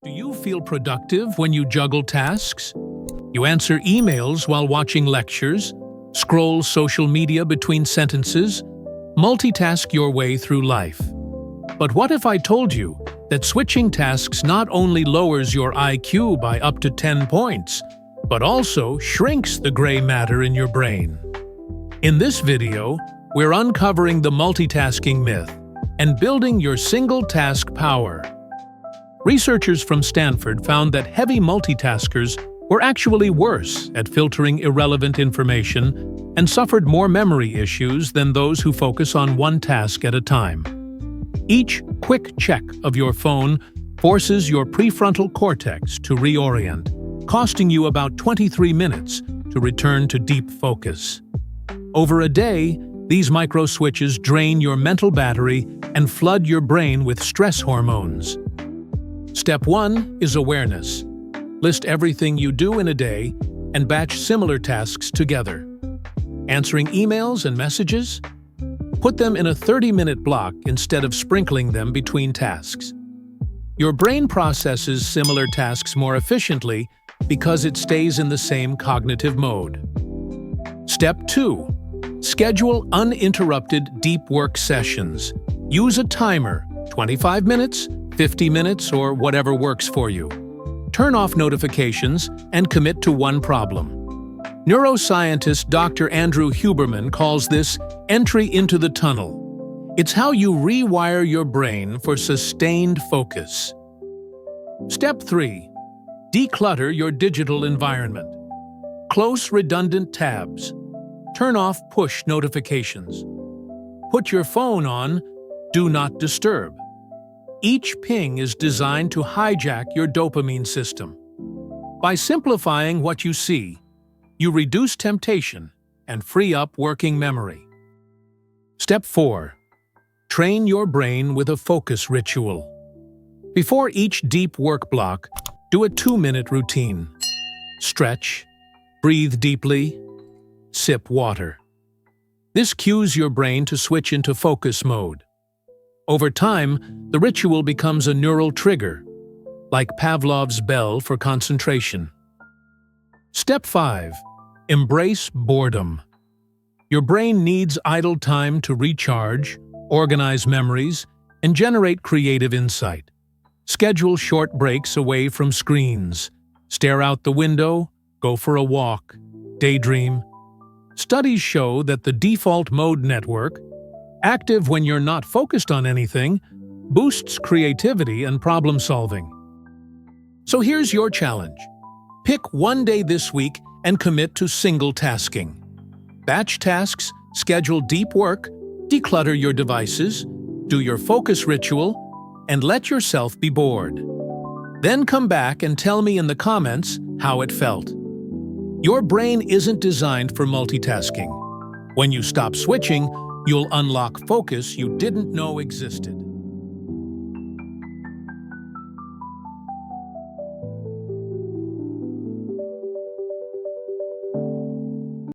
Do you feel productive when you juggle tasks? You answer emails while watching lectures, scroll social media between sentences, multitask your way through life. But what if I told you that switching tasks not only lowers your IQ by up to 10 points, but also shrinks the gray matter in your brain? In this video, we're uncovering the multitasking myth and building your single-task power. Researchers from Stanford found that heavy multitaskers were actually worse at filtering irrelevant information and suffered more memory issues than those who focus on one task at a time. Each quick check of your phone forces your prefrontal cortex to reorient, costing you about 23 minutes to return to deep focus. Over a day, these micro-switches drain your mental battery and flood your brain with stress hormones. Step 1 is awareness. List everything you do in a day and batch similar tasks together. Answering emails and messages? Put them in a 30-minute block instead of sprinkling them between tasks. Your brain processes similar tasks more efficiently because it stays in the same cognitive mode. Step 2. Schedule uninterrupted deep work sessions. Use a timer, 25 minutes, 50 minutes, or whatever works for you. Turn off notifications and commit to one problem. Neuroscientist Dr. Andrew Huberman calls this entry into the tunnel. It's how you rewire your brain for sustained focus. Step 3. Declutter your digital environment. Close redundant tabs. Turn off push notifications. Put your phone on Do Not Disturb. Each ping is designed to hijack your dopamine system. By simplifying what you see, you reduce temptation and free up working memory. Step 4. Train your brain with a focus ritual. Before each deep work block, do a 2-minute routine. Stretch, breathe deeply, sip water. This cues your brain to switch into focus mode. Over time, the ritual becomes a neural trigger, like Pavlov's bell for concentration. Step 5. Embrace boredom. Your brain needs idle time to recharge, organize memories, and generate creative insight. Schedule short breaks away from screens. Stare out the window, go for a walk, daydream. Studies show that the default mode network, active when you're not focused on anything, boosts creativity and problem-solving. So here's your challenge. Pick one day this week and commit to single-tasking. Batch tasks, schedule deep work, declutter your devices, do your focus ritual, and let yourself be bored. Then come back and tell me in the comments how it felt. Your brain isn't designed for multitasking. When you stop switching, you'll unlock focus you didn't know existed.